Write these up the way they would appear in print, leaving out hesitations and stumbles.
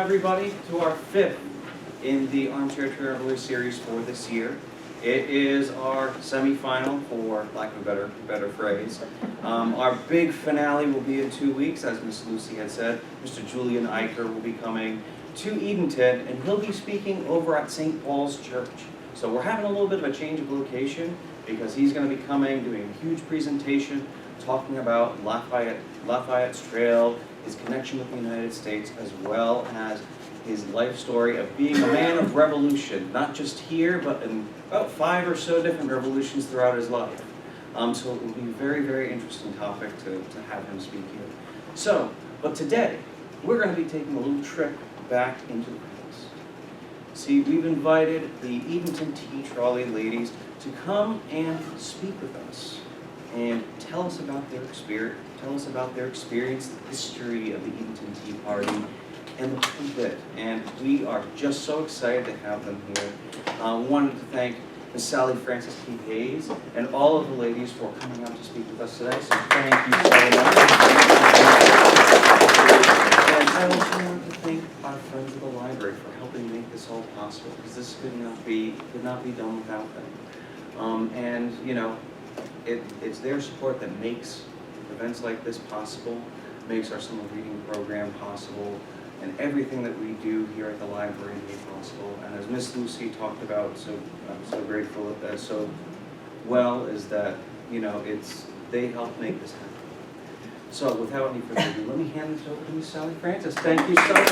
everybody to our 5th in the Armchair Traveler series for this year. It is our semi-final, for lack of a better phrase. Our big finale will be in 2 weeks, as Miss Lucy had said. Mr. Julian Eicher will be coming to Edenton, and he'll be speaking over at St. Paul's Church. So we're having a little bit of a change of location because he's going to be coming, doing a huge presentation, talking about Lafayette's Trail, his connection with the United States, as well as his life story of being a man of revolution, not just here, but in about 5 or so different revolutions throughout his life. So it will be a very, very interesting topic to have him speak here. So, but today, we're going to be taking a little trip back into the past. See, we've invited the Edenton Tea Trolley ladies to come and speak with us and tell us about their experience, the history of the Edenton Tea Party, and the whole bit. And we are just so excited to have them here. We wanted to thank Ms. Sally Francis P. Hayes and all of the ladies for coming out to speak with us today. So thank you so much. And I also want to thank our friends of the library for helping make this all possible, because this could not be done without them. And you know, it's their support that makes events like this possible, makes our summer reading program possible, and everything that we do here at the library made possible. And as Miss Lucy talked about, so I'm so grateful of that so well, is that, you know, they help make this happen. So without any further ado, let me hand this over to Miss Sally Francis. Thank you so much.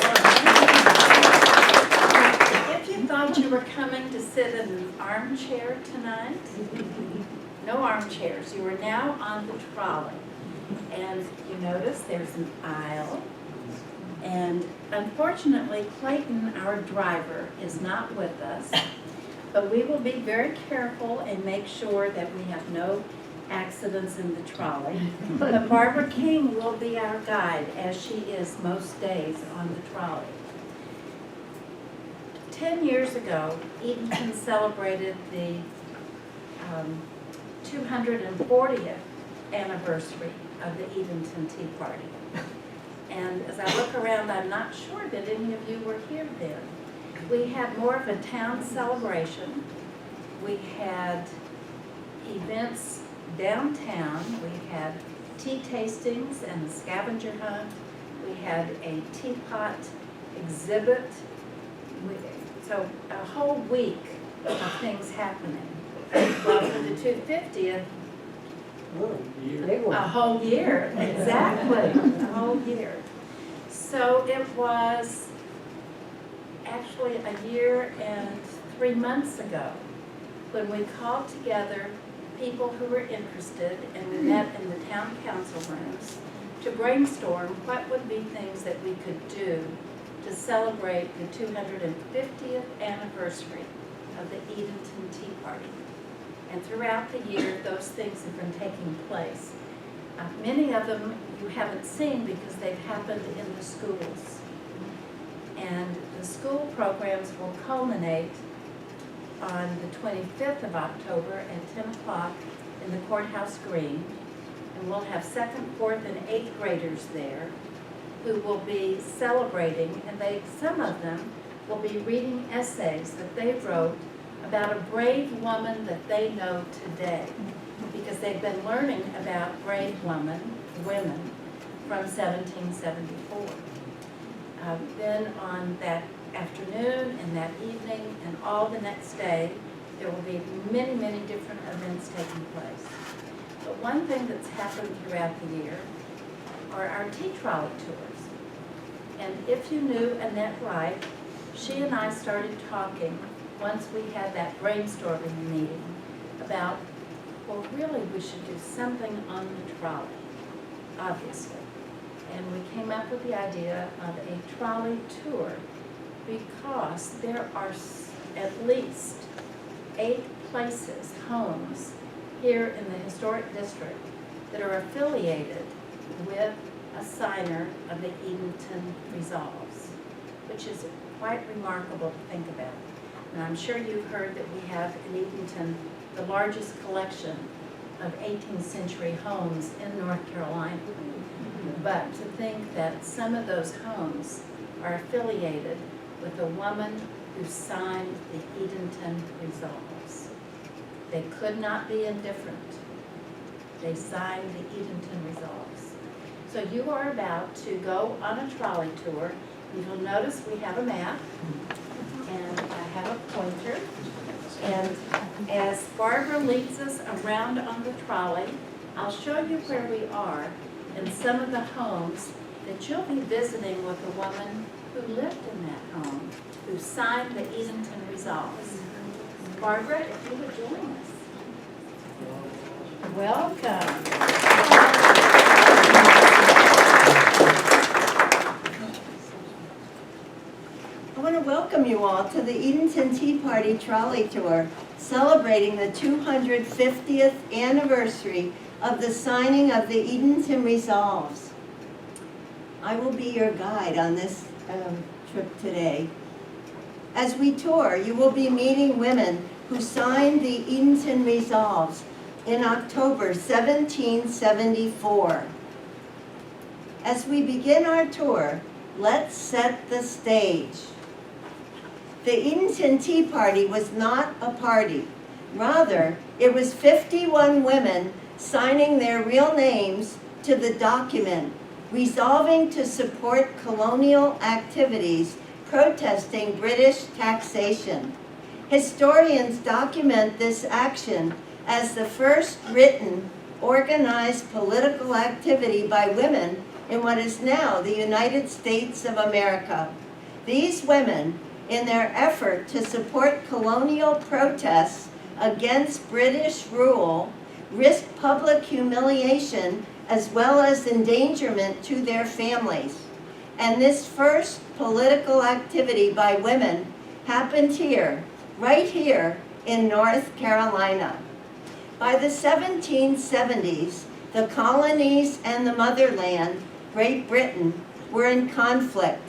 If you thought you were coming to sit in an armchair tonight, no armchairs. You are now on the trolley. And you notice there's an aisle. And unfortunately, Clayton, our driver, is not with us. But we will be very careful and make sure that we have no accidents in the trolley. But Barbara King will be our guide, as she is most days on the trolley. 10 years ago, Edenton celebrated the 240th anniversary of the Edenton Tea Party. And as I look around, I'm not sure that any of you were here then. We had more of a town celebration. We had events downtown. We had tea tastings and a scavenger hunt. We had a teapot exhibit. So a whole week of things happening. Well, for the 250th, a whole year, exactly, a whole year. So it was actually a year and 3 months ago when we called together people who were interested, and we met in the town council rooms to brainstorm what would be things that we could do to celebrate the 250th anniversary of the Edenton Tea Party. And throughout the year, those things have been taking place. Many of them you haven't seen because they've happened in the schools. And the school programs will culminate on the 25th of October at 10 o'clock in the courthouse green. And we'll have 2nd, 4th, and 8th graders there who will be celebrating, and some of them will be reading essays that they wrote about a brave woman that they know today, because they've been learning about brave women from 1774. Then on that afternoon and that evening and all the next day, there will be many, many different events taking place. But one thing that's happened throughout the year are our tea trolley tours. And if you knew Annette Wright, she and I started talking once we had that brainstorming meeting about, well, really we should do something on the trolley, obviously. And we came up with the idea of a trolley tour because there are at least 8 places, homes, here in the historic district that are affiliated with a signer of the Edenton Resolves, which is quite remarkable to think about. And I'm sure you've heard that we have in Edenton the largest collection of 18th century homes in North Carolina. But to think that some of those homes are affiliated with a woman who signed the Edenton resolves. They could not be indifferent. They signed the Edenton resolves. So you are about to go on a trolley tour. You'll notice we have a map, and I have a pointer. And as Barbara leads us around on the trolley, I'll show you where we are in some of the homes that you'll be visiting with a woman who lived in that home, who signed the Edenton resolves. Barbara, if you would join us. Welcome. I want to welcome you all to the Edenton Tea Party Trolley Tour, celebrating the 250th anniversary of the signing of the Edenton Resolves. I will be your guide on this trip today. As we tour, you will be meeting women who signed the Edenton Resolves in October 1774. As we begin our tour, let's set the stage. The Edenton Tea Party was not a party. Rather, it was 51 women signing their real names to the document, resolving to support colonial activities protesting British taxation. Historians document this action as the first written, organized political activity by women in what is now the United States of America. These women, in their effort to support colonial protests against British rule, risked public humiliation as well as endangerment to their families. And this first political activity by women happened here, right here in North Carolina. By the 1770s, the colonies and the motherland, Great Britain, were in conflict.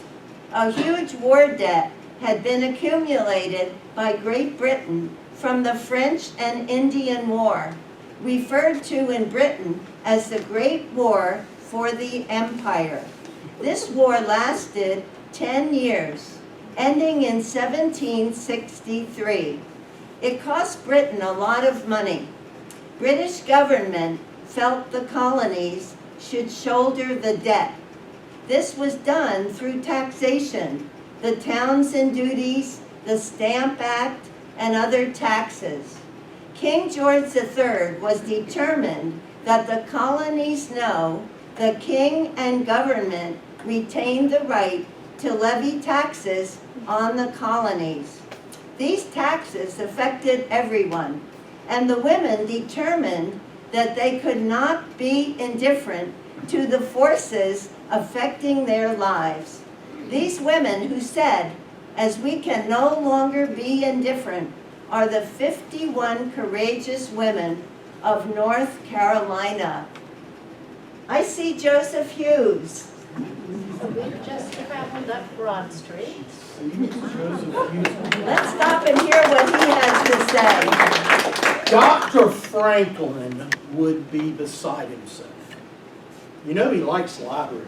A huge war debt had been accumulated by Great Britain from the French and Indian War, referred to in Britain as the Great War for the Empire. This war lasted 10 years, ending in 1763. It cost Britain a lot of money. British government felt the colonies should shoulder the debt. This was done through taxation, the Townshend duties, the Stamp Act, and other taxes. King George III was determined that the colonies know the king and government retained the right to levy taxes on the colonies. These taxes affected everyone, and the women determined that they could not be indifferent to the forces affecting their lives. These women who said, "As we can no longer be indifferent," are the 51 courageous women of North Carolina. I see Joseph Hughes. So we've just traveled up Broad Street. Let's stop and hear what he has to say. Dr. Franklin would be beside himself. You know he likes libraries.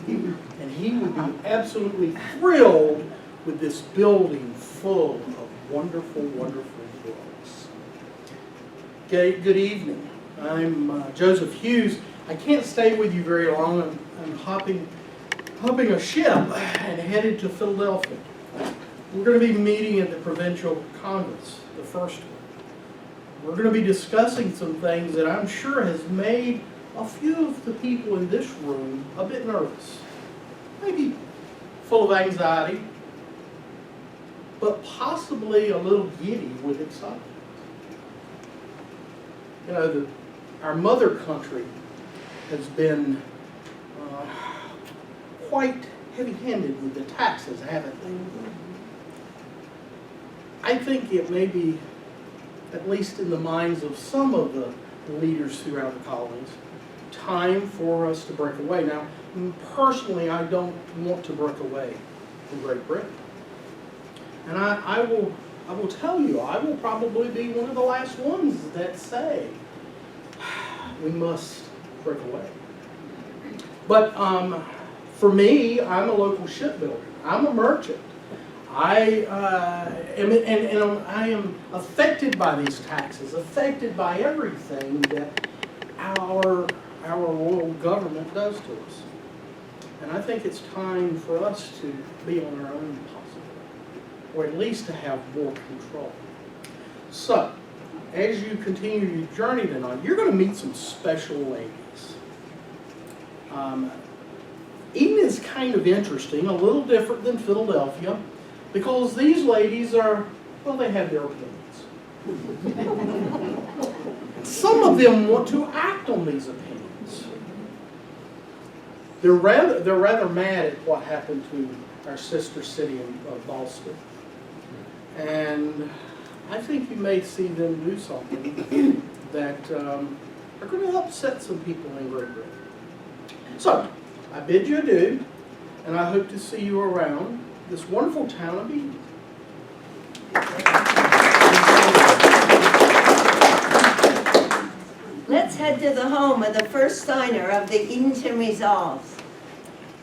And he would be absolutely thrilled with this building full of wonderful, wonderful books. Okay, good evening. I'm Joseph Hughes. I can't stay with you very long. I'm hopping a ship and headed to Philadelphia. We're going to be meeting at the Provincial Congress, the first one. We're going to be discussing some things that I'm sure has made a few of the people in this room a bit nervous, maybe full of anxiety, but possibly a little giddy with excitement. You know, our mother country has been quite heavy-handed with the taxes, haven't they? I think it may be, at least in the minds of some of the leaders throughout the colonies, time for us to break away. Now, personally, I don't want to break away from Great Britain. And I will tell you, I will probably be one of the last ones that say we must break away. But For me, I'm a local shipbuilder. I'm a merchant. I am affected by these taxes, affected by everything that our royal government does to us. And I think it's time for us to be on our own possibly, or at least to have more control. So, as you continue your journey tonight, you're going to meet some special ladies. Eden is kind of interesting, a little different than Philadelphia, because these ladies are, well, they have their opinions. Some of them want to act on these opinions. They're rather mad at what happened to our sister city of Boston. And I think you may see them do something that are going to upset some people in Great Britain. So, I bid you adieu, and I hope to see you around this wonderful town of Eden. Let's head to the home of the first signer of the Edenton Resolves.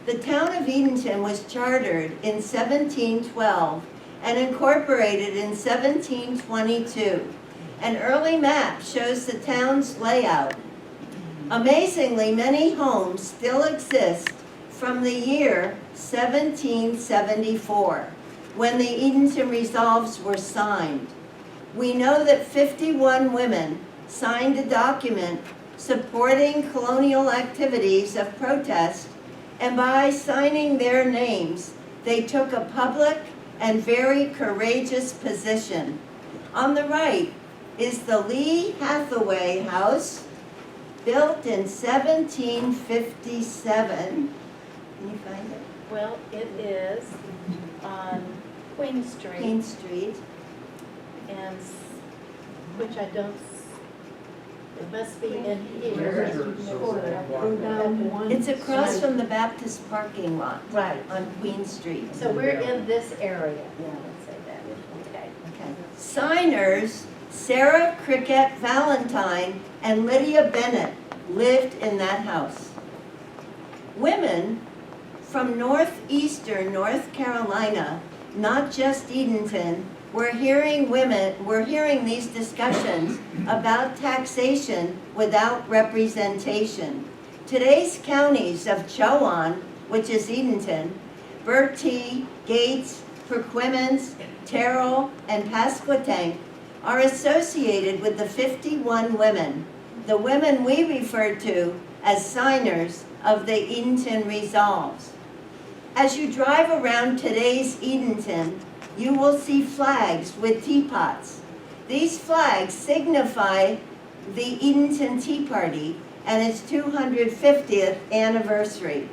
The town of Edenton was chartered in 1712 and incorporated in 1722. An early map shows the town's layout. Amazingly, many homes still exist from the year 1774, when the Edenton Resolves were signed. We know that 51 women signed a document supporting colonial activities of protest, and by signing their names, they took a public and very courageous position. On the right is the Lee Hathaway House, built in 1757. Can you find it? Well, it is on Queen Street, Main Street. and which I don't, it must be in here. It's across from the Baptist parking lot Right. on Queen Street. So we're in this area. Yeah, let's say that. Okay. Okay. Signers Sarah Cricket Valentine and Lydia Bennett lived in that house. Women from northeastern North Carolina, not just Edenton, we're hearing these discussions about taxation without representation. Today's counties of Chowan, which is Edenton, Bertie, Gates, Perquimans, Terrell, and Pasquotank are associated with the 51 women, the women we refer to as signers of the Edenton Resolves. As you drive around today's Edenton, you will see flags with teapots. These flags signify the Edenton Tea Party and its 250th anniversary.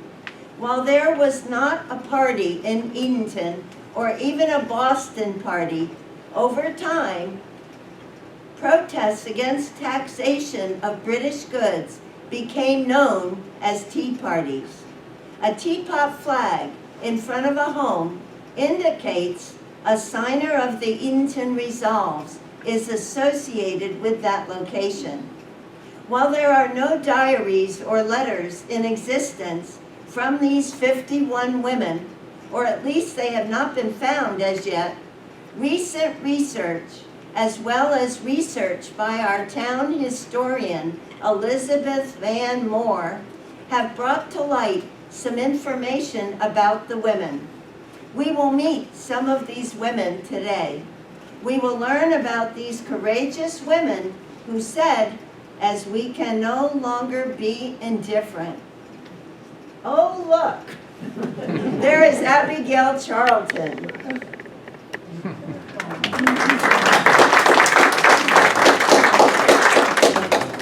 While there was not a party in Edenton or even a Boston party, over time, protests against taxation of British goods became known as tea parties. A teapot flag in front of a home indicates a signer of the Edenton Resolves is associated with that location. While there are no diaries or letters in existence from these 51 women, or at least they have not been found as yet, recent research, as well as research by our town historian, Elizabeth Van Moore, have brought to light some information about the women. We will meet some of these women today. We will learn about these courageous women who said, as we can no longer be indifferent. Oh, look, there is Abigail Charlton.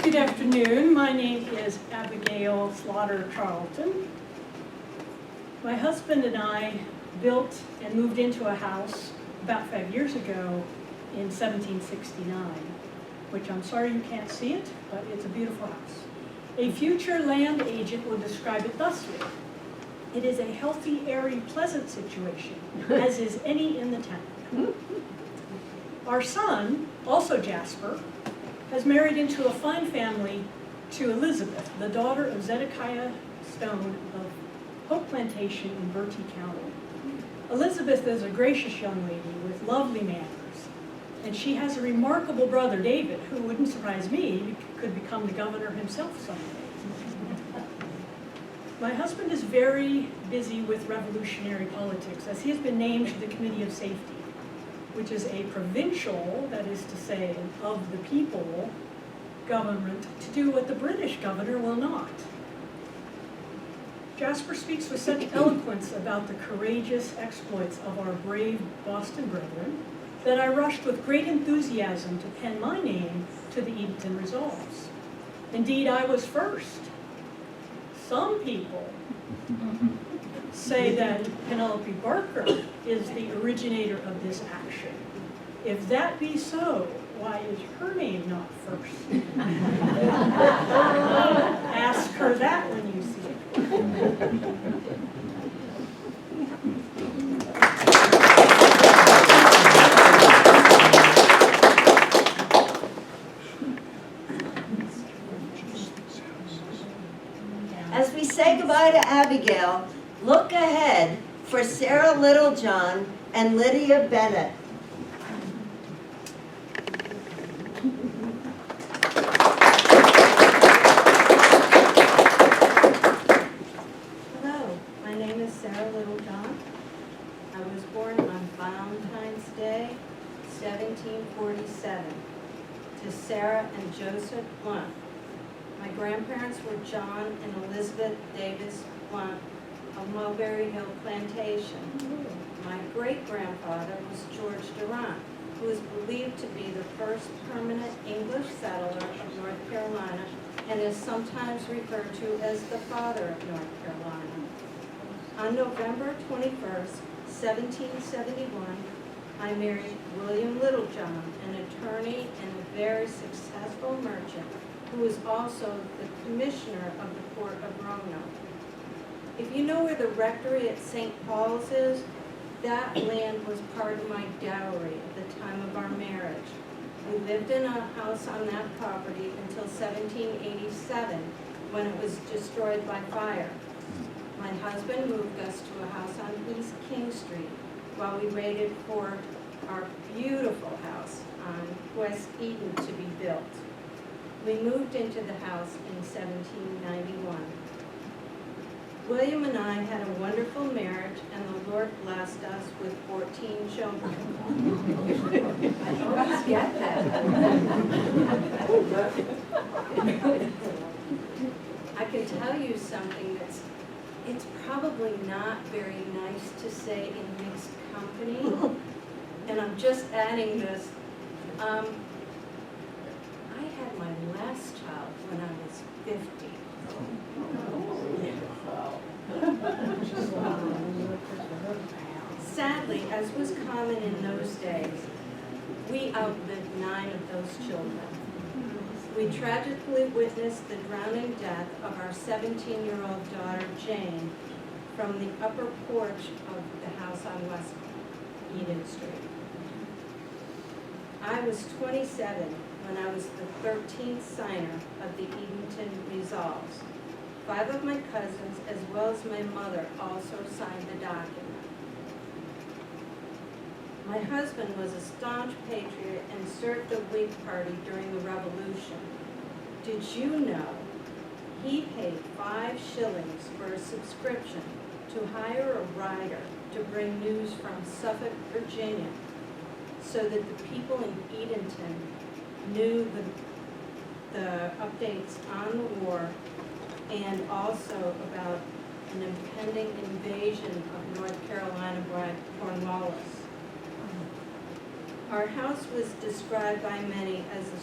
Good afternoon. My name is Abigail Slaughter Charlton. My husband and I built and moved into a house about 5 years ago in 1769, which I'm sorry you can't see it, but it's a beautiful house. A future land agent would describe it thusly: it is a healthy, airy, pleasant situation, as is any in the town. Our son, also Jasper, has married into a fine family to Elizabeth, the daughter of Zedekiah Stone of Pope Plantation in Bertie County. Elizabeth is a gracious young lady with lovely manners, and she has a remarkable brother, David, who wouldn't surprise me, could become the governor himself someday. My husband is very busy with revolutionary politics, as he has been named to the Committee of Safety, which is a provincial, that is to say, of the people, government to do what the British governor will not. Jasper speaks with such eloquence about the courageous exploits of our brave Boston brethren that I rushed with great enthusiasm to pen my name to the Edenton resolves. Indeed, I was first. Some people say that Penelope Barker is the originator of this action. If that be so, why is her name not first? Ask her that when you see it. As we say goodbye to Abigail, look ahead for Sarah Littlejohn and Lydia Bennett. Hello, my name is Sarah Littlejohn. I was born on Valentine's Day, 1747, to Sarah and Joseph Blunt. My grandparents were John and Elizabeth Davis Blunt of Mulberry Hill Plantation. My great-grandfather was George Durant, who is believed to be the first permanent English settler of North Carolina and is sometimes referred to as the father of North Carolina. On November 21st, 1771, I married William Littlejohn, an attorney and a very successful merchant, who was also the commissioner of the Port of Roanoke. If you know where the rectory at St. Paul's is, that land was part of my dowry at the time of our marriage. We lived in a house on that property until 1787, when it was destroyed by fire. My husband moved us to a house on East King Street while we waited for our beautiful house on West Eden to be built. We moved into the house in 1791. William and I had a wonderful marriage, and the Lord blessed us with 14 children. I always get that. I can tell you something it's probably not very nice to say in mixed company, and I'm just adding this. I had my last child when I was 50. Sadly, as was common in those days, we outlived 9 of those children. We tragically witnessed the drowning death of our 17-year-old daughter, Jane, from the upper porch of the house on West Eden Street. I was 27 when I was the 13th signer of the Edenton Resolves. 5 of my cousins, as well as my mother, also signed the document. My husband was a staunch patriot and served the Whig Party during the Revolution. Did you know he paid 5 shillings for a subscription to hire a rider to bring news from Suffolk, Virginia, so that the people in Edenton knew the updates on the war and also about an impending invasion of North Carolina by Cornwallis. Our house was described by many as a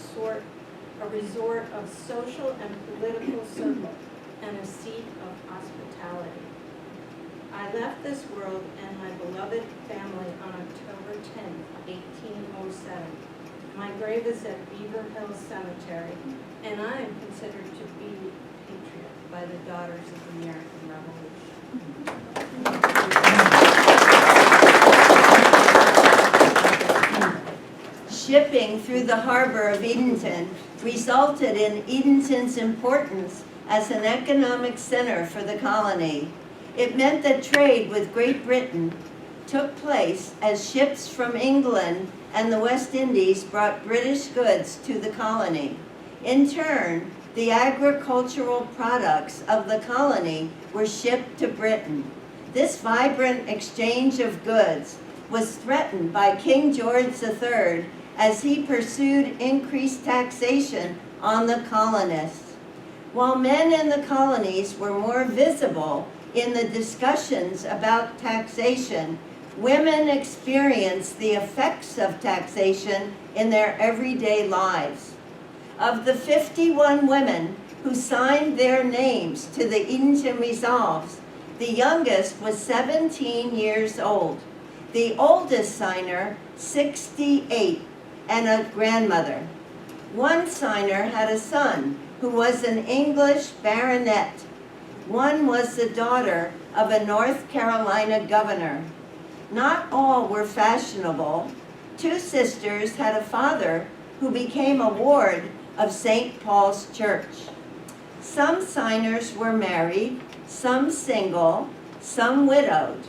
resort of social and political circle and a seat of hospitality. I left this world and my beloved family on October 10, 1807. My grave is at Beaver Hill Cemetery, and I am considered to be a patriot by the Daughters of the American Revolution. Shipping through the harbor of Edenton resulted in Edenton's importance as an economic center for the colony. It meant that trade with Great Britain took place as ships from England and the West Indies brought British goods to the colony. In turn, the agricultural products of the colony were shipped to Britain. This vibrant exchange of goods was threatened by King George III as he pursued increased taxation on the colonists. While men in the colonies were more visible in the discussions about taxation, women experienced the effects of taxation in their everyday lives. Of the 51 women who signed their names to the Edenton Resolves, the youngest was 17 years old, the oldest signer 68, and a grandmother. One signer had a son who was an English baronet. One was the daughter of a North Carolina governor. Not all were fashionable. Two sisters had a father who became a ward of St. Paul's Church. Some signers were married, some single, some widowed.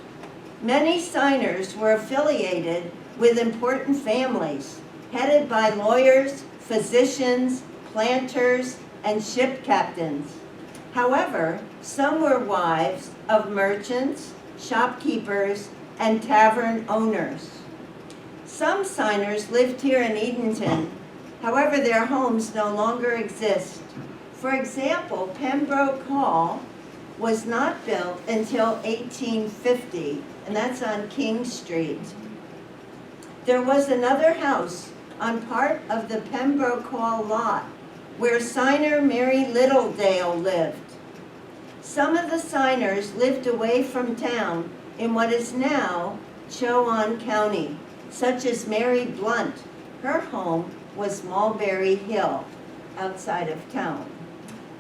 Many signers were affiliated with important families, headed by lawyers, physicians, planters, and ship captains. However, some were wives of merchants, shopkeepers, and tavern owners. Some signers lived here in Edenton. However, their homes no longer exist. For example, Pembroke Hall was not built until 1850, and that's on King Street. There was another house on part of the Pembroke Hall lot where signer Mary Littledale lived. Some of the signers lived away from town in what is now Chowan County, such as Mary Blunt. Her home was Mulberry Hill, outside of town.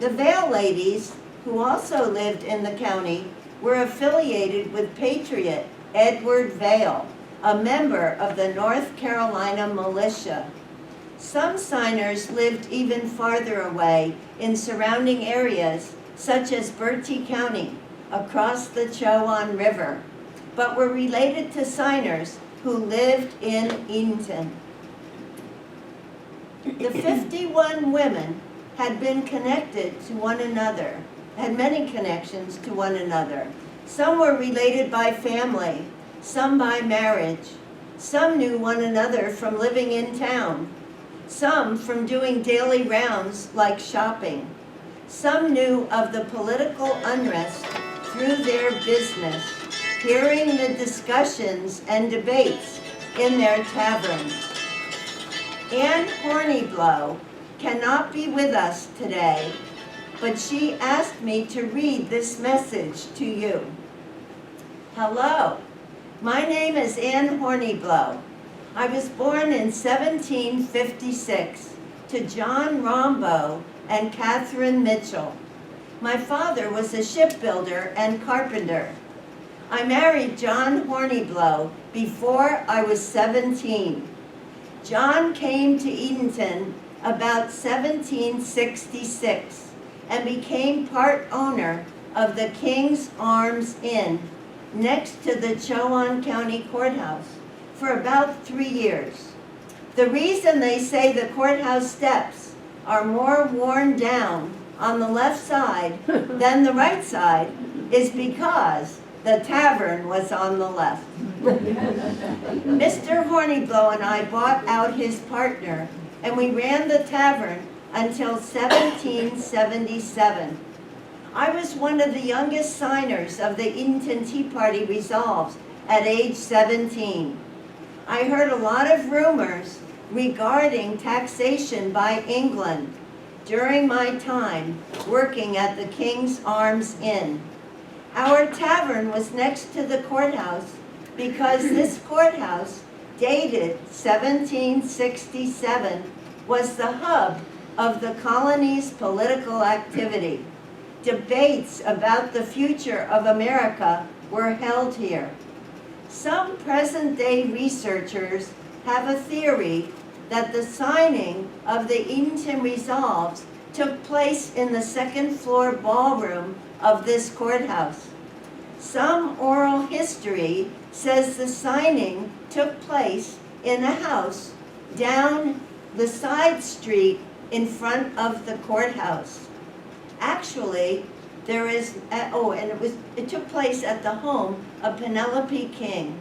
The Vale ladies, who also lived in the county, were affiliated with patriot Edward Vale, a member of the North Carolina militia. Some signers lived even farther away in surrounding areas, such as Bertie County, across the Chowan River, but were related to signers who lived in Edenton. The 51 women had been connected to one another, had many connections to one another. Some were related by family, some by marriage. Some knew one another from living in town, some from doing daily rounds like shopping. Some knew of the political unrest through their business, hearing the discussions and debates in their taverns. Anne Horniblow cannot be with us today, but she asked me to read this message to you. Hello, my name is Anne Horniblow. I was born in 1756 to John Rombo and Catherine Mitchell. My father was a shipbuilder and carpenter. I married John Horniblow before I was 17. John came to Edenton about 1766 and became part owner of the King's Arms Inn next to the Chowan County Courthouse for about 3 years. The reason they say the courthouse steps are more worn down on the left side than the right side is because the tavern was on the left. Mr. Horniblow and I bought out his partner, and we ran the tavern until 1777. I was one of the youngest signers of the Edenton Tea Party Resolves at age 17. I heard a lot of rumors regarding taxation by England during my time working at the King's Arms Inn. Our tavern was next to the courthouse because this courthouse, dated 1767, was the hub of the colony's political activity. Debates about the future of America were held here. Some present-day researchers have a theory that the signing of the Edenton Resolves took place in the second-floor ballroom of this courthouse. Some oral history says the signing took place in a house down the side street in front of the courthouse. Actually, there is, it took place at the home of Penelope King,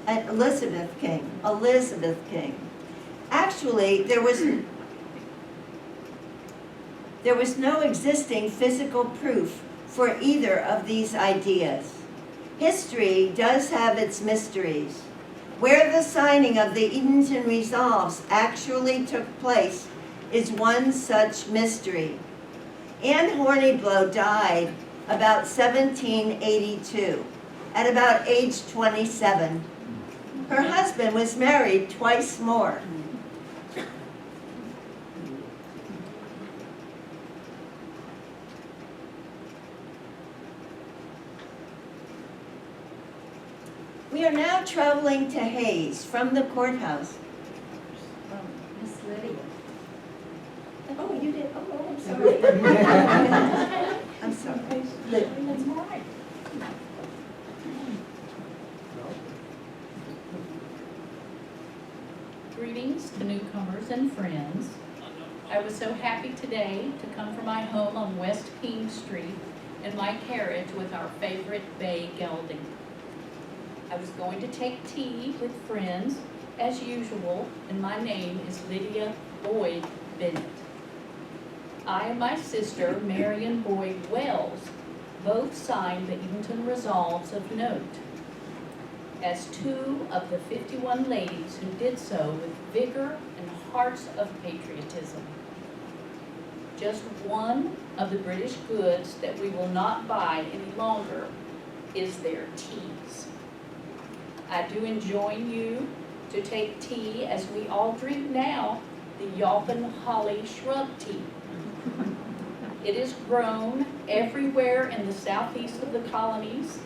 Elizabeth King. Actually, there was no existing physical proof for either of these ideas. History does have its mysteries. Where the signing of the Edenton Resolves actually took place is one such mystery. Anne Horniblow died about 1782, at about age 27. Her husband was married twice more. We are now traveling to Hayes from the courthouse. Miss Lydia. Oh, you did, oh, I'm sorry. I'm sorry. That's all right. Greetings to newcomers and friends. I was so happy today to come from my home on West King Street in my carriage with our favorite bay gelding. I was going to take tea with friends as usual, and my name is Lydia Boyd Bennett. I and my sister, Marion Boyd Wells, both signed the Edenton Resolves of note. As two of the 51 ladies who did so with vigor and hearts of patriotism. Just one of the British goods that we will not buy any longer is their teas. I do enjoin you to take tea as we all drink now, the Yalpin Holly Shrub Tea. It is grown everywhere in the southeast of the colonies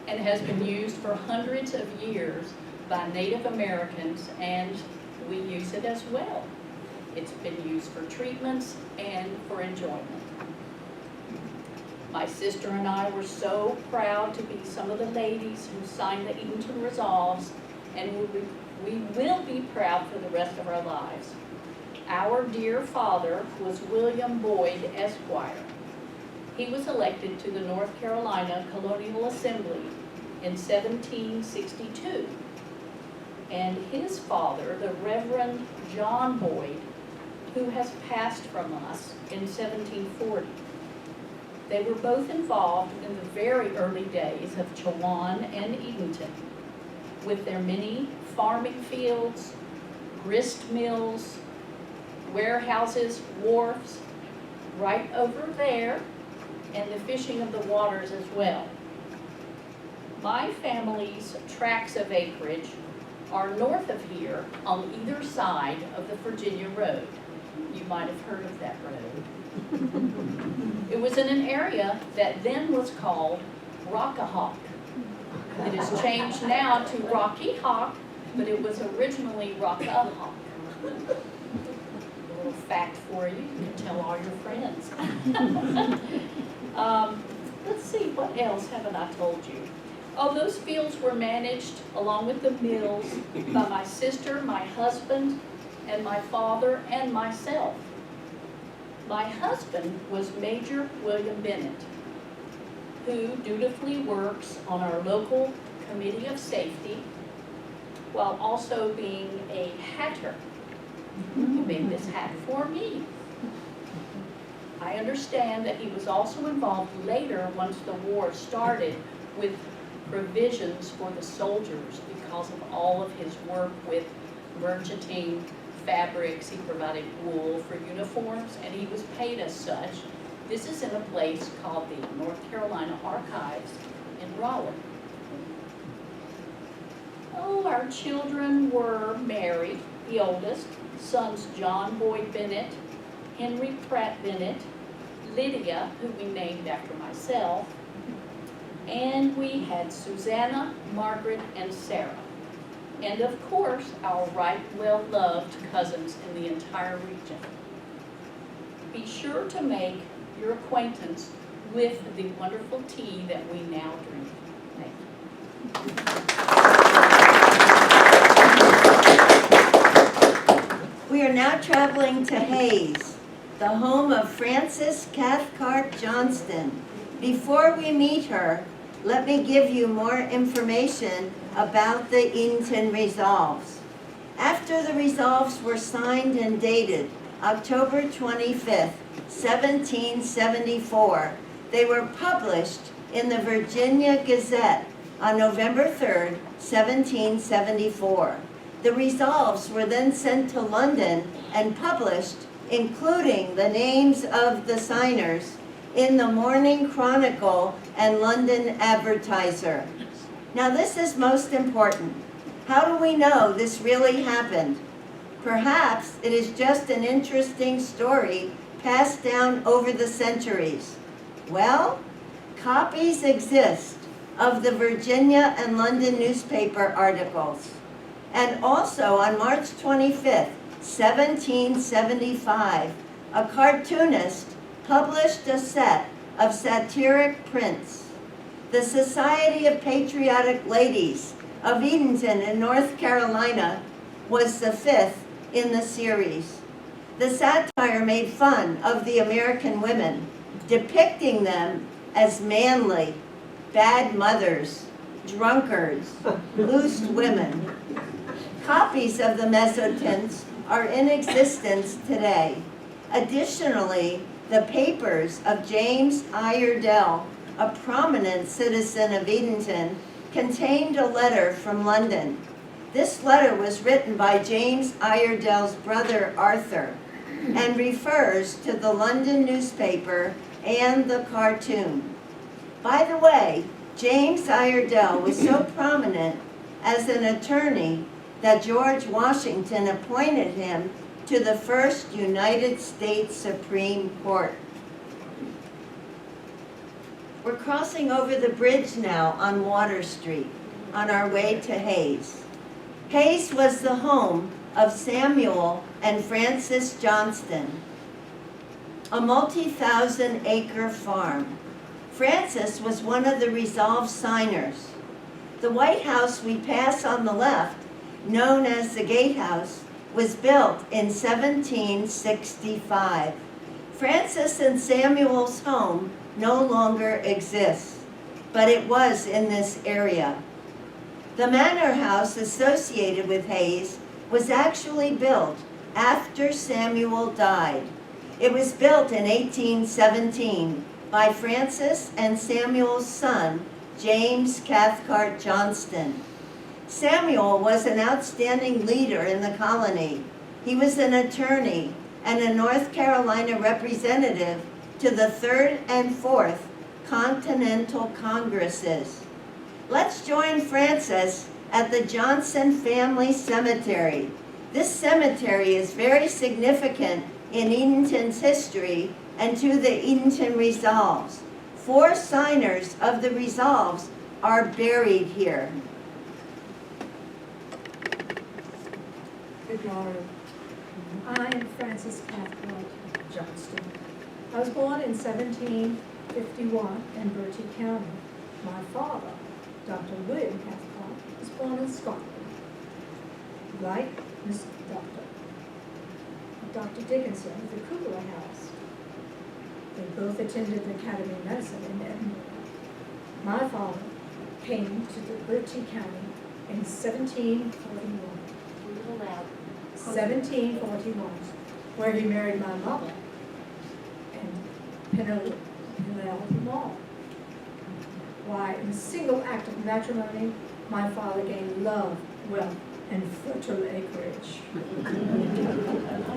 and has been used for hundreds of years by Native Americans, and we use it as well. It's been used for treatments and for enjoyment. My sister and I were so proud to be some of the ladies who signed the Edenton Resolves, and we will be proud for the rest of our lives. Our dear father was William Boyd, Esquire. He was elected to the North Carolina Colonial Assembly in 1762. And his father, the Reverend John Boyd, who has passed from us in 1740. They were both involved in the very early days of Chowan and Edenton, with their many farming fields, grist mills, warehouses, wharfs, right over there, and the fishing of the waters as well. My family's tracts of acreage are north of here on either side of the Virginia Road. You might have heard of that road. It was in an area that then was called Rockahawk. It has changed now to Rocky Hawk, but it was originally Rockahawk. A little fact for you, you can tell all your friends. Let's see, what else haven't I told you? Oh, those fields were managed along with the mills by my sister, my husband, and my father and myself. My husband was Major William Bennett, who dutifully works on our local committee of safety while also being a hatter. He made this hat for me. I understand that he was also involved later, once the war started, with provisions for the soldiers because of all of his work with merchanting fabrics. He provided wool for uniforms, and he was paid as such. This is in a place called the North Carolina Archives in Raleigh. Oh, our children were married, the oldest, sons John Boyd Bennett, Henry Pratt Bennett, Lydia, who we named after myself, and we had Susanna, Margaret, and Sarah. And of course, our right well-loved cousins in the entire region. Be sure to make your acquaintance with the wonderful tea that we now drink. We are now traveling to Hayes, the home of Frances Cathcart Johnston. Before we meet her, let me give you more information about the Edenton Resolves. After the resolves were signed and dated October 25th, 1774, they were published in the Virginia Gazette on November 3rd, 1774. The resolves were then sent to London and published, including the names of the signers, in the Morning Chronicle and London Advertiser. Now this is most important. How do we know this really happened? Perhaps it is just an interesting story passed down over the centuries. Well, copies exist of the Virginia and London newspaper articles. And also on March 25th, 1775, a cartoonist published a set of satiric prints. The Society of Patriotic Ladies of Edenton in North Carolina was the fifth in the series. The satire made fun of the American women, depicting them as manly, bad mothers, drunkards, loose women. Copies of the mezzotints are in existence today. Additionally, the papers of James Iredell, a prominent citizen of Edenton, contained a letter from London. This letter was written by James Iredell's brother Arthur and refers to the London newspaper and the cartoon. By the way, James Iredell was so prominent as an attorney that George Washington appointed him to the first United States Supreme Court. We're crossing over the bridge now on Water Street on our way to Hayes. Hayes was the home of Samuel and Frances Johnston, a multi-thousand acre farm. Frances was one of the resolve signers. The White House we pass on the left, known as the Gatehouse, was built in 1765. Frances and Samuel's home no longer exists, but it was in this area. The manor house associated with Hayes was actually built after Samuel died. It was built in 1817 by Frances and Samuel's son, James Cathcart Johnston. Samuel was an outstanding leader in the colony. He was an attorney and a North Carolina representative to the 3rd and 4th Continental Congresses. Let's join Frances at the Johnson Family Cemetery. This cemetery is very significant in Edenton's history and to the Edenton Resolves. 4 signers of the Resolves are buried here. Good morning. I am Frances Cathcart Johnston. I was born in 1751 in Bertie County. My father, Dr. William Cathcart, was born in Scotland. Like Miss Dr. Dickinson of the Kugler House. They both attended the Academy of Medicine in Edinburgh. My father came to the Bertie County in 1741. 1741, where he married my mother and Penelope Mall. Why, in a single act of matrimony, my father gained love, wealth, and fertile acreage.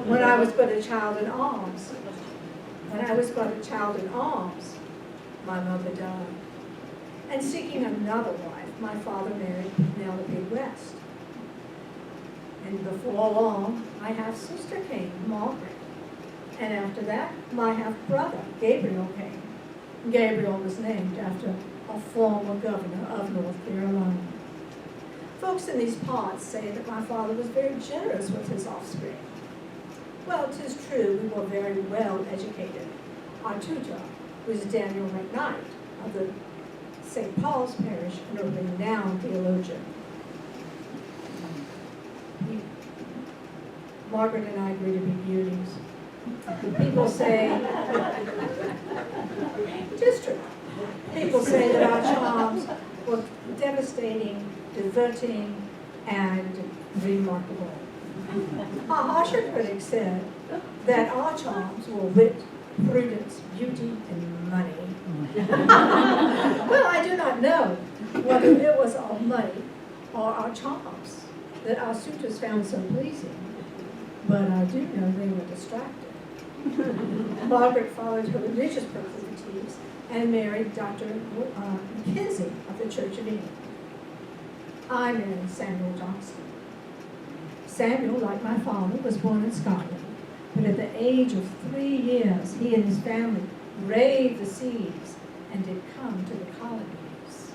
When I was but a child in arms, my mother died. And seeking another wife, my father married Penelope West. And before long, my half-sister came, Margaret. And after that, my half-brother, Gabriel, came. Gabriel was named after a former governor of North Carolina. Folks in these parts say that my father was very generous with his offspring. Well, 'tis true, we were very well educated. Our tutor was Daniel McKnight of the St. Paul's Parish and a renowned theologian. Margaret and I grew to be beauties. People say, it is true. People say that our charms were devastating, diverting, and remarkable. Our harsher critics said that our charms were wit, prudence, beauty, and money. Well, I do not know whether it was our money or our charms that our suitors found so pleasing, but I do know they were distracted. Margaret followed her religious proclivities and married Dr. Mackenzie of the Church of England. I married Samuel Johnston. Samuel, like my father, was born in Scotland, but at the age of 3 years, he and his family braved the seas and did come to the colonies.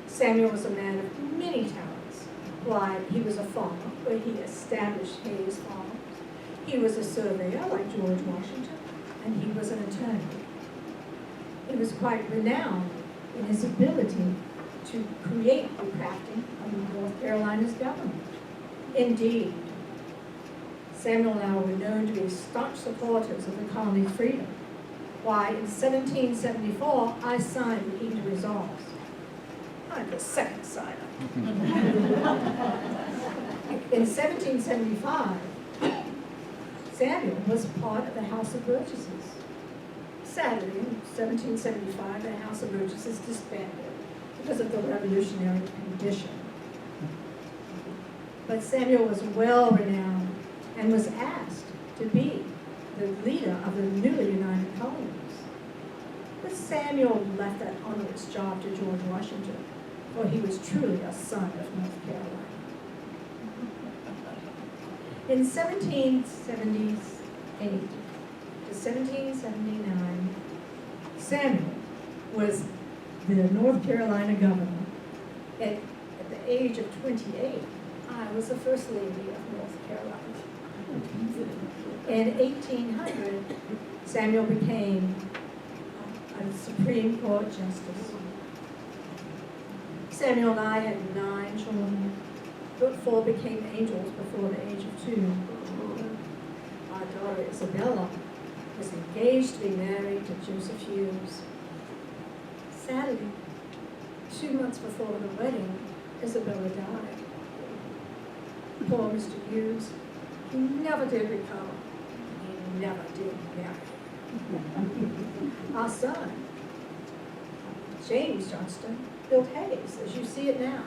Samuel was a man of many talents. Why, he was a farmer, where he established Hayes Farms. He was a surveyor, like George Washington, and he was an attorney. He was quite renowned in his ability to create the crafting of North Carolina's government. Indeed, Samuel and I were known to be staunch supporters of the colony's freedom. Why, in 1774, I signed the Edenton Resolves. I'm the second signer. In 1775, Samuel was part of the House of Burgesses. Sadly, in 1775, the House of Burgesses disbanded because of the revolutionary condition. But Samuel was well renowned and was asked to be the leader of the newly united colonies. But Samuel left that onerous job to George Washington, for he was truly a son of North Carolina. In 1778 to 1779, Samuel was the North Carolina governor. At the age of 28, I was the first lady of North Carolina. In 1800, Samuel became a Supreme Court justice. Samuel and I had 9 children, but 4 became angels before the age of 2. Our daughter Isabella was engaged to be married to Joseph Hughes. Sadly, 2 months before the wedding, Isabella died. Poor Mr. Hughes, he never did recover. He never did marry. Our son, James Johnston, built Hayes, as you see it now.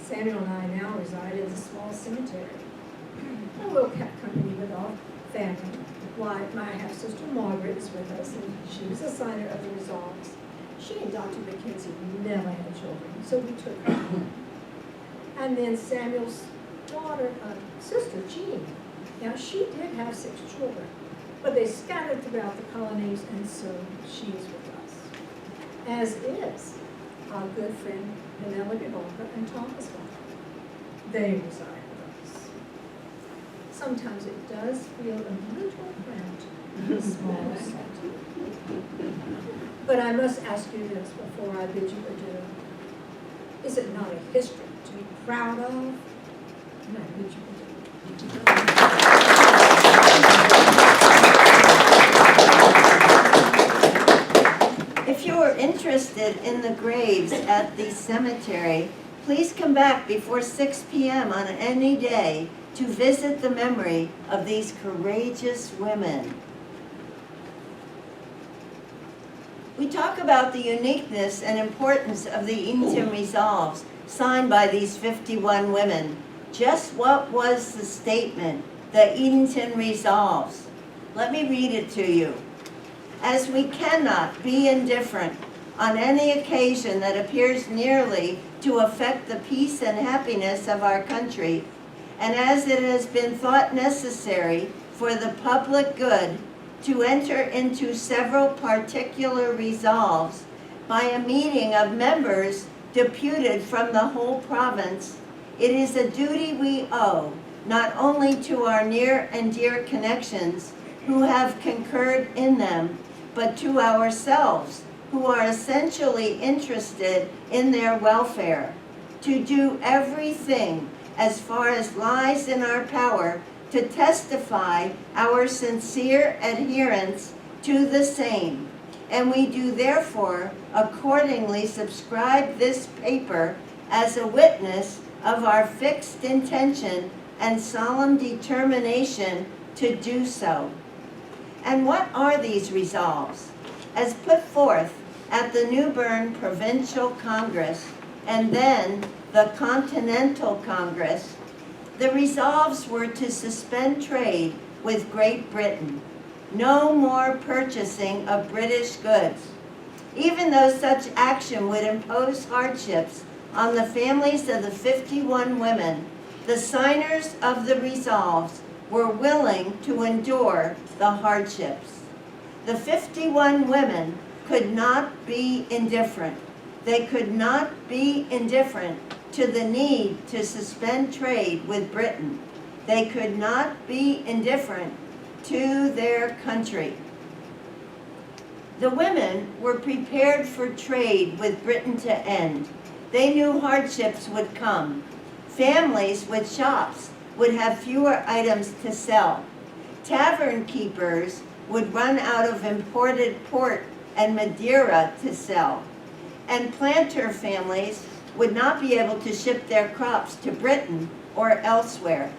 Samuel and I now reside in a small cemetery. And we'll keep company with our family. Why, my half-sister Margaret is with us, and she was a signer of the resolves. She and Dr. Mackenzie never had children, so we took her home. And then Samuel's daughter, sister, Jean. Now, she did have 6 children, but they scattered throughout the colonies, and so she's with us. As is our good friend Penelope Walker and Thomas Walker. They reside with us. Sometimes it does feel a little cramped in a small set. But I must ask you this before I bid you adieu. Is it not a history to be proud of? And I bid you adieu. If you are interested in the graves at the cemetery, please come back before 6 p.m. on any day to visit the memory of these courageous women. We talk about the uniqueness and importance of the Edenton Resolves signed by these 51 women. Just what was the statement, the Edenton Resolves? Let me read it to you. As we cannot be indifferent on any occasion that appears nearly to affect the peace and happiness of our country, and as it has been thought necessary for the public good to enter into several particular resolves by a meeting of members deputed from the whole province, it is a duty we owe not only to our near and dear connections who have concurred in them, but to ourselves, who are essentially interested in their welfare, to do everything as far as lies in our power to testify our sincere adherence to the same. And we do therefore accordingly subscribe this paper as a witness of our fixed intention and solemn determination to do so. And what are these resolves? As put forth at the New Bern Provincial Congress and then the Continental Congress, the resolves were to suspend trade with Great Britain. No more purchasing of British goods. Even though such action would impose hardships on the families of the 51 women, the signers of the resolves were willing to endure the hardships. The 51 women could not be indifferent. They could not be indifferent to the need to suspend trade with Britain. They could not be indifferent to their country. The women were prepared for trade with Britain to end. They knew hardships would come. Families with shops would have fewer items to sell. Tavern keepers would run out of imported port and Madeira to sell. And planter families would not be able to ship their crops to Britain or elsewhere.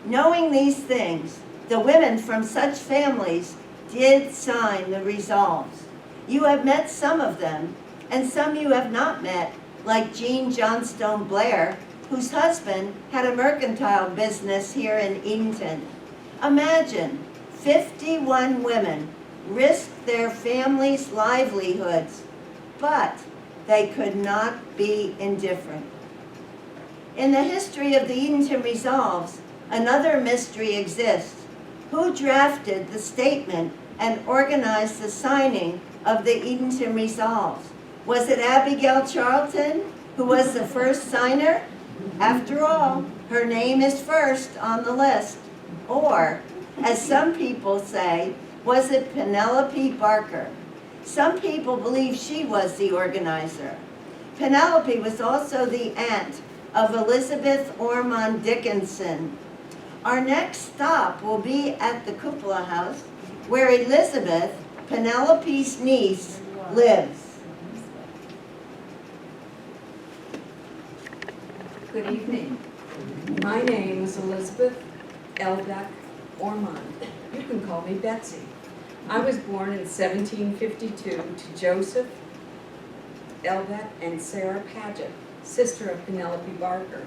Knowing these things, the women from such families did sign the resolves. You have met some of them, and some you have not met, like Jean Johnstone Blair, whose husband had a mercantile business here in Edenton. Imagine 51 women risked their families' livelihoods, but they could not be indifferent. In the history of the Edenton Resolves, another mystery exists. Who drafted the statement and organized the signing of the Edenton Resolves? Was it Abigail Charlton, who was the first signer? After all, her name is first on the list. Or, as some people say, was it Penelope Barker? Some people believe she was the organizer. Penelope was also the aunt of Elizabeth Ormond Dickinson. Our next stop will be at the Cupola House, where Elizabeth, Penelope's niece, lives. Good evening. My name is Elizabeth Elbeck Ormond. You can call me Betsy. I was born in 1752 to Joseph Elbeck and Sarah Paget, sister of Penelope Barker.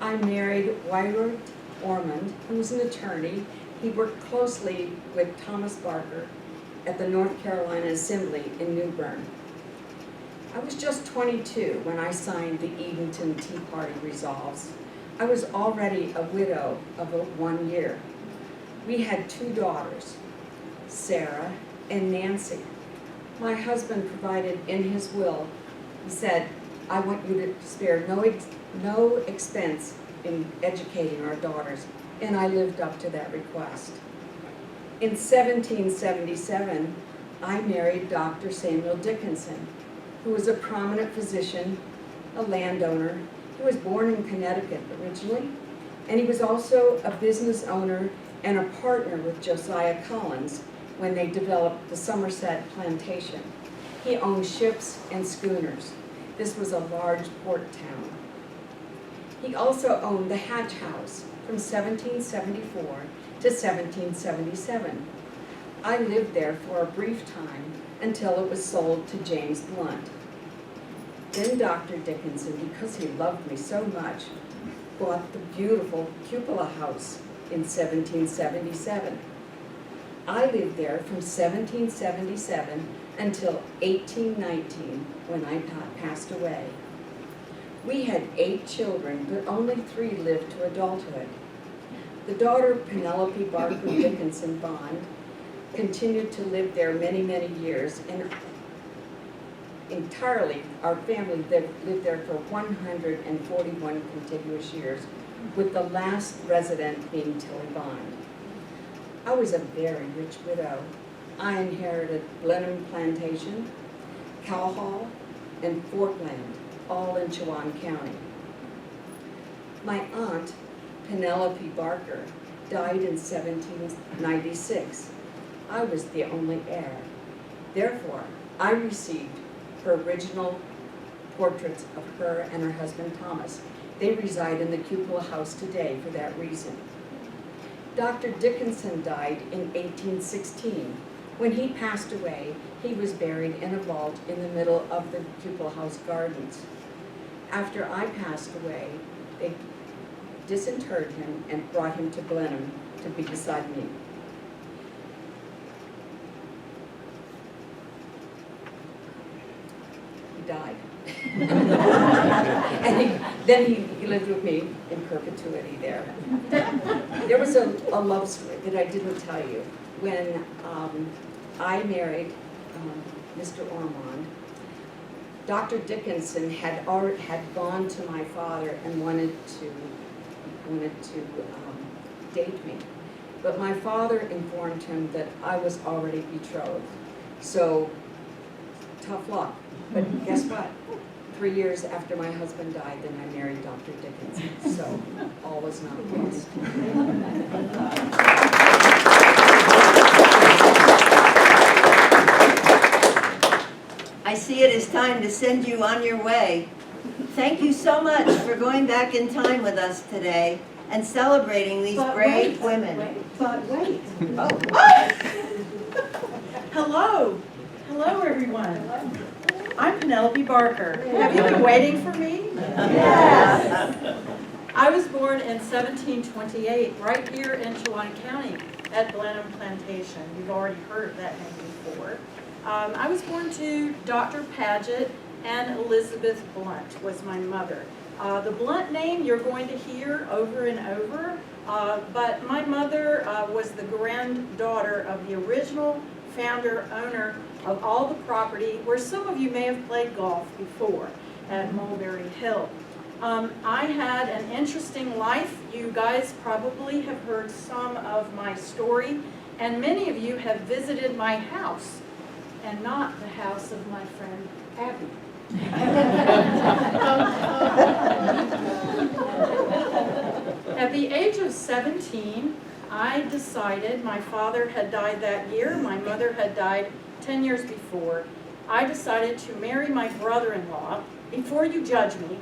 I married Wyrod Ormond, who was an attorney. He worked closely with Thomas Barker at the North Carolina Assembly in New Bern. I was just 22 when I signed the Edenton Tea Party resolves. I was already a widow of 1 year. We had 2 daughters, Sarah and Nancy. My husband provided in his will, he said, I want you to spare no expense in educating our daughters, and I lived up to that request. In 1777, I married Dr. Samuel Dickinson, who was a prominent physician, a landowner. He was born in Connecticut originally, and he was also a business owner and a partner with Josiah Collins when they developed the Somerset plantation. He owned ships and schooners. This was a large port town. He also owned the Hatch House from 1774 to 1777. I lived there for a brief time until it was sold to James Blunt. Then Dr. Dickinson, because he loved me so much, bought the beautiful Cupola House in 1777. I lived there from 1777 until 1819 when I passed away. We had 8 children, but only 3 lived to adulthood. The daughter Penelope Barker Dickinson Bond continued to live there many, many years, and entirely our family lived there for 141 contiguous years, with the last resident being Tilly Bond. I was a very rich widow. I inherited Blenheim Plantation, Cowhall, and Fortland, all in Chowan County. My aunt, Penelope Barker, died in 1796. I was the only heir. Therefore, I received her original portraits of her and her husband Thomas. They reside in the Cupola House today for that reason. Dr. Dickinson died in 1816. When he passed away, he was buried in a vault in the middle of the Cupola House gardens. After I passed away, they disinterred him and brought him to Blenheim to be beside me. He died. And then he lived with me in perpetuity there. There was a love story that I didn't tell you. When I married Mr. Ormond, Dr. Dickinson had gone to my father and wanted to date me. But my father informed him that I was already betrothed. So, tough luck. But guess what? 3 years after my husband died, then I married Dr. Dickinson. So, all was not lost. I see it is time to send you on your way. Thank you so much for going back in time with us today and celebrating these brave women. But wait. Hello. Hello, everyone. I'm Penelope Barker. Have you been waiting for me? Yes. I was born in 1728, right here in Chowan County at Blenheim Plantation. You've already heard that name before. I was born to Dr. Paget and Elizabeth Blunt was my mother. The Blunt name you're going to hear over and over, but my mother was the granddaughter of the original founder, owner of all the property where some of you may have played golf before at Mulberry Hill. I had an interesting life. You guys probably have heard some of my story, and many of you have visited my house, and not the house of my friend Abby. At the age of 17, I decided, my father had died that year, my mother had died 10 years before. I decided to marry my brother-in-law. Before you judge me,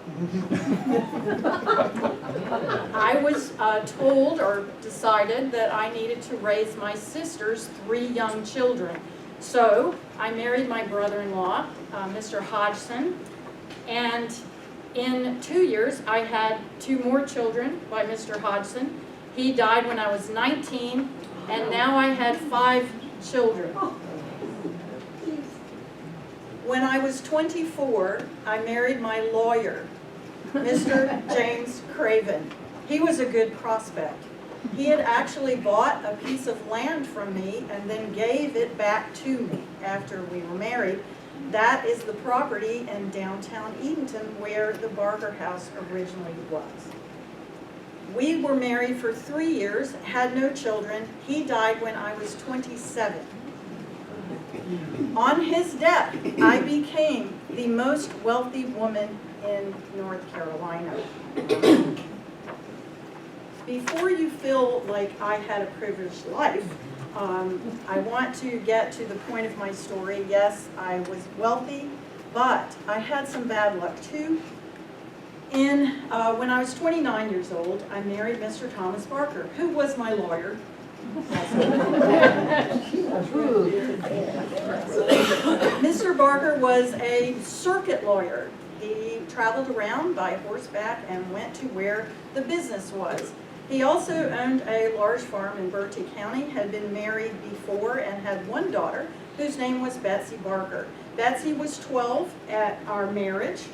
I was told or decided that I needed to raise my sister's 3 young children. So I married my brother-in-law, Mr. Hodgson, and in 2 years I had 2 more children by Mr. Hodgson. He died when I was 19, and now I had 5 children. When I was 24, I married my lawyer, Mr. James Craven. He was a good prospect. He had actually bought a piece of land from me and then gave it back to me after we were married. That is the property in downtown Edenton where the Barker house originally was. We were married for 3 years, had no children. He died when I was 27. On his death, I became the most wealthy woman in North Carolina. Before you feel like I had a privileged life, I want to get to the point of my story. Yes, I was wealthy, but I had some bad luck too. When I was 29 years old, I married Mr. Thomas Barker, who was my lawyer. Mr. Barker was a circuit lawyer. He traveled around by horseback and went to where the business was. He also owned a large farm in Bertie County, had been married before, and had 1 daughter whose name was Betsy Barker. Betsy was 12 at our marriage.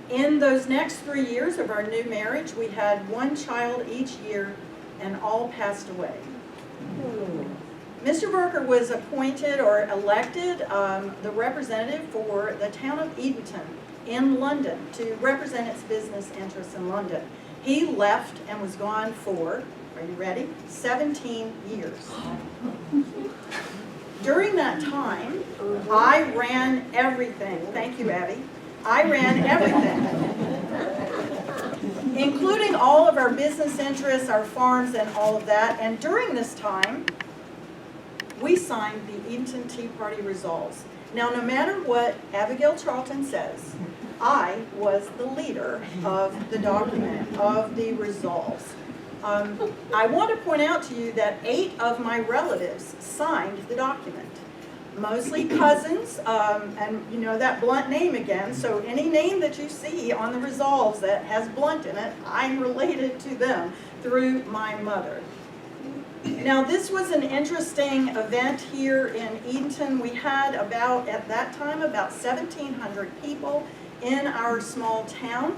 In those next 3 years of our new marriage, we had 1 child each year, and all passed away. Mr. Barker was appointed or elected the representative for the town of Edenton in London to represent its business interests in London. He left and was gone for, are you ready, 17 years. During that time, I ran everything. Thank you, Abby. I ran everything, including all of our business interests, our farms, and all of that. And during this time, we signed the Edenton Tea Party resolves. Now, no matter what Abigail Charlton says, I was the leader of the document, of the resolves. I want to point out to you that 8 of my relatives signed the document. Mostly cousins, and you know that Blunt name again, so any name that you see on the resolves that has Blunt in it, I'm related to them through my mother. Now, this was an interesting event here in Edenton. We had about, at that time, about 1,700 people in our small town.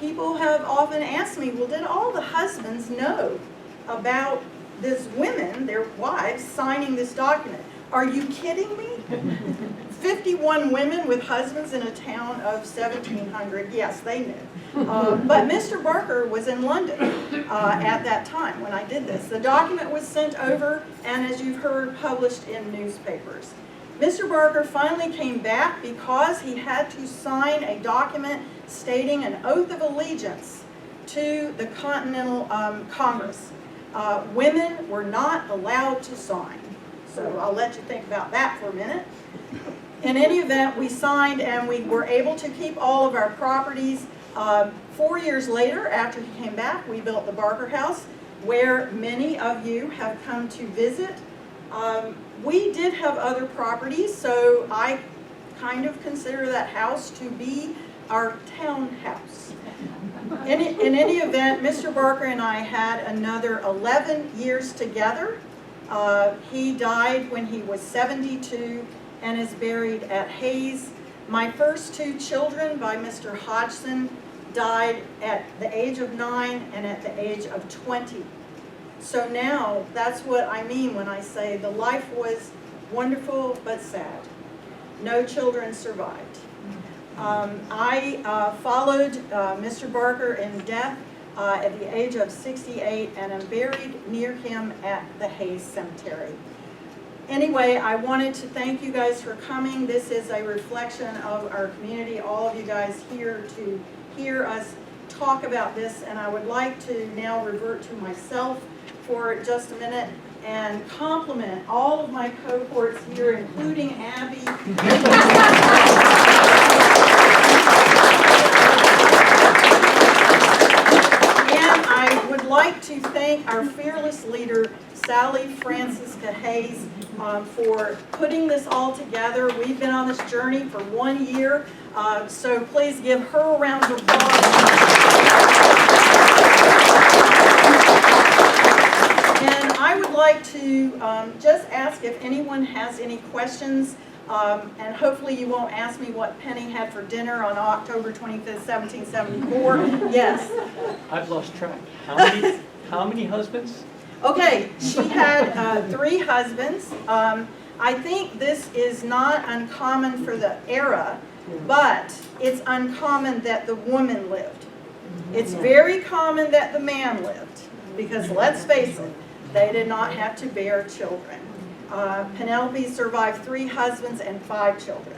People have often asked me, well, did all the husbands know about these women, their wives, signing this document? Are you kidding me? 51 women with husbands in a town of 1,700, yes, they knew. But Mr. Barker was in London at that time when I did this. The document was sent over and, as you've heard, published in newspapers. Mr. Barker finally came back because he had to sign a document stating an oath of allegiance to the Continental Congress. Women were not allowed to sign. So I'll let you think about that for a minute. In any event, we signed and we were able to keep all of our properties. 4 years later, after he came back, we built the Barker House, where many of you have come to visit. We did have other properties, so I kind of consider that house to be our townhouse. In any event, Mr. Barker and I had another 11 years together. He died when he was 72 and is buried at Hayes. My first 2 children by Mr. Hodgson died at the age of 9 and at the age of 20. So now, that's what I mean when I say the life was wonderful but sad. No children survived. I followed Mr. Barker in death at the age of 68 and am buried near him at the Hayes Cemetery. Anyway, I wanted to thank you guys for coming. This is a reflection of our community, all of you guys here to hear us talk about this, and I would like to now revert to myself for just a minute and compliment all of my cohorts here, including Abby. And I would like to thank our fearless leader, Sally Francisca Hayes, for putting this all together. We've been on this journey for 1 year, so please give her a round of applause. And I would like to just ask if anyone has any questions, and hopefully you won't ask me what Penny had for dinner on October 25th, 1774. Yes? I've lost track. How many husbands? Okay, she had 3 husbands. I think this is not uncommon for the era, but it's uncommon that the woman lived. It's very common that the man lived, because let's face it, they did not have to bear children. Penelope survived 3 husbands and 5 children.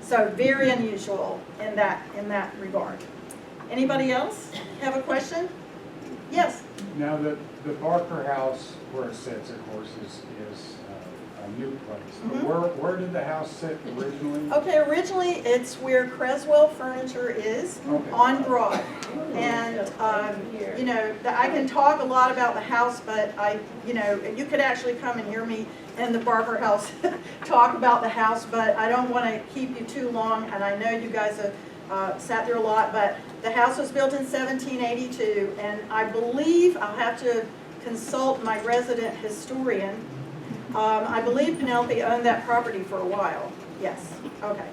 So very unusual in that regard. Anybody else have a question? Yes? Now, the Barker House, where it sits, of course, is a new place. But where did the house sit originally? Okay, originally it's where Creswell Furniture is, on Broad. And, you know, I can talk a lot about the house, but you could actually come and hear me in the Barker House talk about the house, but I don't want to keep you too long, and I know you guys have sat there a lot, but the house was built in 1782, and I believe, I'll have to consult my resident historian, I believe Penelope owned that property for a while. Yes, okay.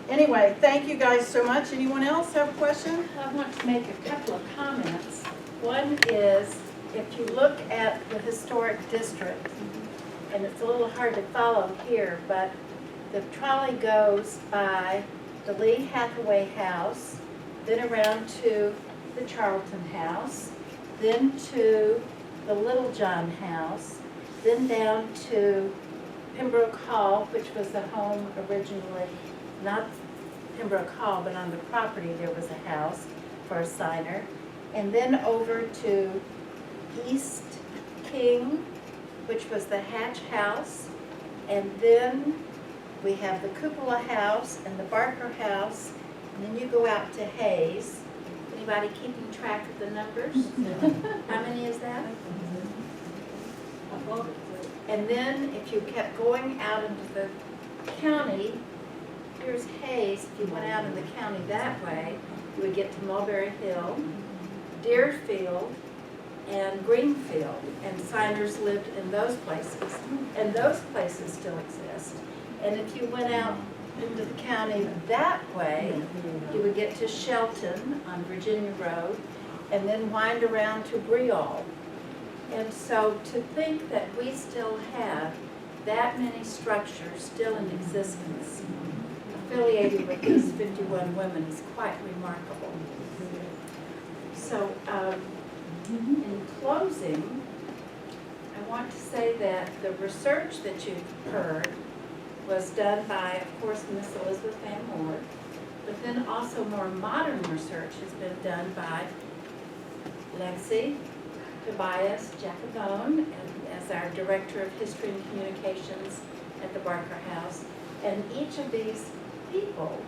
Anyway, thank you guys so much. Anyone else have a question? I want to make a couple of comments. One is, if you look at the historic district, and it's a little hard to follow here, but the trolley goes by the Lee Hathaway House, then around to the Charlton House, then to the Little John House, then down to Pembroke Hall, which was the home originally, not Pembroke Hall, but on the property there was a house for a signer. And then over to East King, which was the Hatch House. And then we have the Cupola House and the Barker House. And then you go out to Hayes. Anybody keeping track of the numbers? How many is that? And then if you kept going out into the county, here's Hayes. If you went out in the county that way, you would get to Mulberry Hill, Deerfield, and Greenfield. And signers lived in those places. And those places still exist. And if you went out into the county that way, you would get to Shelton on Virginia Road, and then wind around to Briall. And so to think that we still have that many structures still in existence affiliated with these 51 women is quite remarkable. So in closing, I want to say that the research that you've heard was done by, of course, Miss Elizabeth Van Moore, but then also more modern research has been done by Lexi, Tobias Jacobone, and as our Director of History and Communications at the Barker House. And each of these people,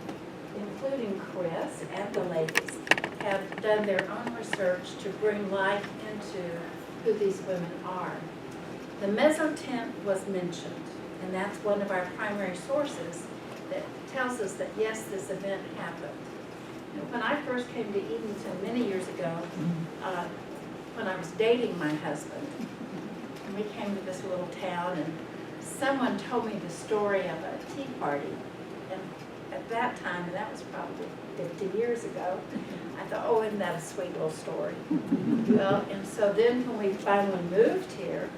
including Chris and the ladies, have done their own research to bring light into who these women are. The mesotent was mentioned, and that's one of our primary sources that tells us that yes, this event happened. When I first came to Edenton many years ago, when I was dating my husband, and we came to this little town, and someone told me the story of a tea party. And at that time, and that was probably 50 years ago, I thought, oh, isn't that a sweet little story? Well, and so then when we finally moved here,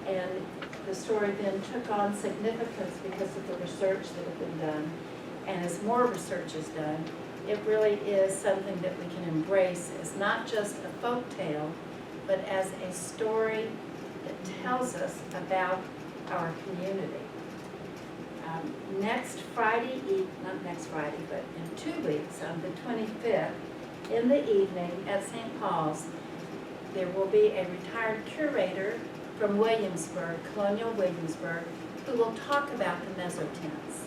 and the story then took on significance because of the research that had been done, and as more research is done, it really is something that we can embrace as not just a folk tale, but as a story that tells us about our community. Next Friday, not next Friday, but in 2 weeks, on the 25th, in the evening at St. Paul's, there will be a retired curator from Williamsburg, Colonial Williamsburg, who will talk about the mezzotents.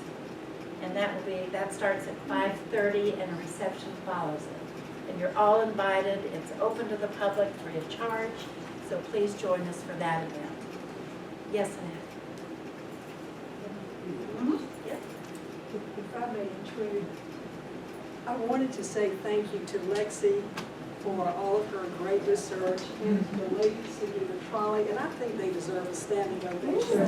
And that starts at 5:30 and a reception follows it. And you're all invited. It's open to the public free of charge. So please join us for that event. Yes, Annette? Yes. If I may intrude, I wanted to say thank you to Lexi for all of her great research, and to the ladies who did the trolley, and I think they deserve a standing ovation.